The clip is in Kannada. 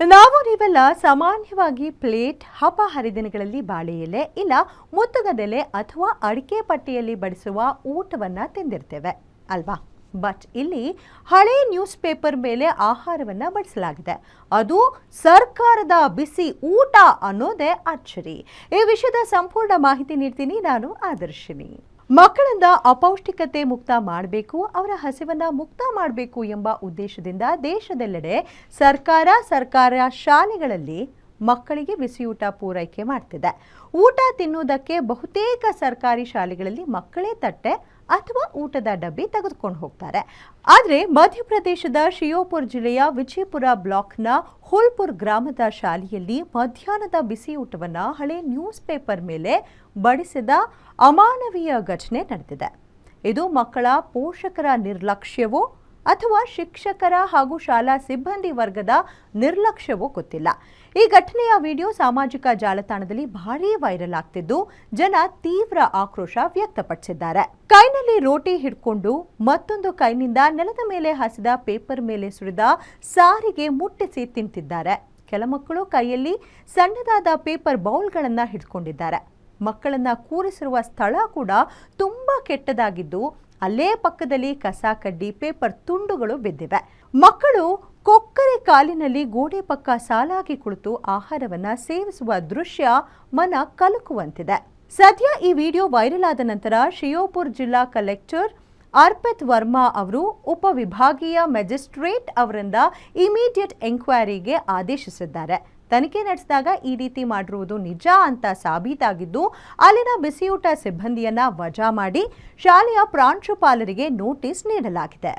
ನೀವೆಲ್ಲ ಸಾಮಾನ್ಯವಾಗಿ ಪ್ಲೇಟ್ ಹಬ್ಬ ಹರಿದಿನಗಳಲ್ಲಿ ಬಾಳೆ ಎಲೆ ಇಲ್ಲ ಮುತ್ತುಗದೆಲೆ ಅಥವಾ ಅಡಿಕೆ ಪಟ್ಟಿಯಲ್ಲಿ ಬಡಿಸುವ ಊಟವನ್ನ ತಿಂದಿರ್ತೇವೆ ಅಲ್ವಾ. ಬಟ್ ಇಲ್ಲಿ ಹಳೆ ನ್ಯೂಸ್ ಪೇಪರ್ ಮೇಲೆ ಆಹಾರವನ್ನ ಬಡಿಸಲಾಗಿದೆ. ಅದು ಸರ್ಕಾರದ ಬಿಸಿ ಊಟ ಅನ್ನೋದೇ ಅಚ್ಚರಿ. ಈ ವಿಷಯದ ಸಂಪೂರ್ಣ ಮಾಹಿತಿ ನೀಡ್ತೀನಿ ನಾನು ಆದರ್ಶಿನಿ. ಮಕ್ಕಳಿಂದ ಅಪೌಷ್ಟಿಕತೆ ಮುಕ್ತ ಮಾಡಬೇಕು, ಅವರ ಹಸಿವನ್ನ ಮುಕ್ತ ಮಾಡಬೇಕು ಎಂಬ ಉದ್ದೇಶದಿಂದ ದೇಶದೆಲ್ಲೆಡೆ ಸರ್ಕಾರ ಶಾಲೆಗಳಲ್ಲಿ ಮಕ್ಕಳಿಗೆ ಬಿಸಿಯೂಟ ಪೂರೈಕೆ ಮಾಡ್ತಿದೆ. ಊಟ ತಿನ್ನುವುದಕ್ಕೆ ಬಹುತೇಕ ಸರ್ಕಾರಿ ಶಾಲೆಗಳಲ್ಲಿ ಮಕ್ಕಳೇ ತಟ್ಟೆ ಅಥವಾ ಊಟದ ಡಬ್ಬಿ ತೆಗೆದುಕೊಂಡು ಹೋಗ್ತಾರೆ. ಆದರೆ ಮಧ್ಯಪ್ರದೇಶದ ಶಿಯೋಪುರ ಜಿಲ್ಲೆಯ ವಿಜಯಪುರ ಬ್ಲಾಕ್ನ ಹುಲ್ಪುರ್ ಗ್ರಾಮದ ಶಾಲೆಯಲ್ಲಿ ಮಧ್ಯಾಹ್ನದ ಬಿಸಿಯೂಟವನ್ನ ಹಳೆ ನ್ಯೂಸ್ ಪೇಪರ್ ಮೇಲೆ ಬಡಿಸಿದ ಅಮಾನವೀಯ ಘಟನೆ ನಡೆದಿದೆ. ಇದು ಮಕ್ಕಳ ಪೋಷಕರ ನಿರ್ಲಕ್ಷ್ಯವೋ ಅಥವಾ ಶಿಕ್ಷಕರ ಹಾಗೂ ಶಾಲಾ ಸಿಬ್ಬಂದಿ ವರ್ಗದ ನಿರ್ಲಕ್ಷ್ಯವೋ ಗೊತ್ತಿಲ್ಲ. ಈ ಘಟನೆಯ ವಿಡಿಯೋ ಸಾಮಾಜಿಕ ಜಾಲತಾಣದಲ್ಲಿ ಭಾರೀ ವೈರಲ್ ಆಗ್ತಿದ್ದು ಜನ ತೀವ್ರ ಆಕ್ರೋಶ ವ್ಯಕ್ತಪಡಿಸಿದ್ದಾರೆ. ಕೈನಲ್ಲಿ ರೋಟಿ ಹಿಡ್ಕೊಂಡು ಮತ್ತೊಂದು ಕೈನಿಂದ ನೆಲದ ಮೇಲೆ ಹಸಿದ ಪೇಪರ್ ಮೇಲೆ ಸುರಿದ ಸಾರಿಗೆ ಮುಟ್ಟಿಸಿ ತಿಂತಿದ್ದಾರೆ. ಕೆಲ ಮಕ್ಕಳು ಕೈಯಲ್ಲಿ ಸಣ್ಣದಾದ ಪೇಪರ್ ಬೌಲ್ಗಳನ್ನು ಹಿಡ್ಕೊಂಡಿದ್ದಾರೆ. ಮಕ್ಕಳನ್ನ ಕೂರಿಸಿರುವ ಸ್ಥಳ ಕೂಡ ತುಂಬಾ ಕೆಟ್ಟದಾಗಿದ್ದು ಅಲ್ಲೇ ಪಕ್ಕದಲ್ಲಿ ಕಸ ಕಡ್ಡಿ ಪೇಪರ್ ತುಂಡುಗಳು ಬಿದ್ದಿವೆ. ಮಕ್ಕಳು ಕೊಕ್ಕರೆ ಕಾಲಿನಲ್ಲಿ ಗೋಡೆ ಪಕ್ಕ ಸಾಲಾಗಿ ಕುಳಿತು ಆಹಾರವನ್ನ ಸೇವಿಸುವ ದೃಶ್ಯ ಮನ ಕಲಕುವಂತಿದೆ. ಸದ್ಯ ಈ ವಿಡಿಯೋ ವೈರಲ್ ಆದ ನಂತರ ಶಿಯೋಪುರ್ ಜಿಲ್ಲಾ ಕಲೆಕ್ಟರ್ ಅರ್ಪಿತ್ ವರ್ಮಾ ಅವರು ಉಪವಿಭಾಗೀಯ ಮ್ಯಾಜಿಸ್ಟ್ರೇಟ್ ಅವರಿಂದ ಇಮಿಡಿಯೇಟ್ ಎಂಕ್ವೈರಿಗೆ ಆದೇಶಿಸಿದ್ದಾರೆ. ತನಿಖೆ ನಡೆಸಿದಾಗ ಈ ರೀತಿ ಮಾಡಿರುವುದು ನಿಜ ಅಂತ ಸಾಬೀತಾಗಿದ್ದು ಅಲ್ಲಿನ ಬಿಸಿಯೂಟ ಸಿಬ್ಬಂದಿಯನ್ನ ವಜಾ ಮಾಡಿ ಶಾಲೆಯ ಪ್ರಾಂಶುಪಾಲರಿಗೆ ನೋಟಿಸ್ ನೀಡಲಾಗಿದೆ.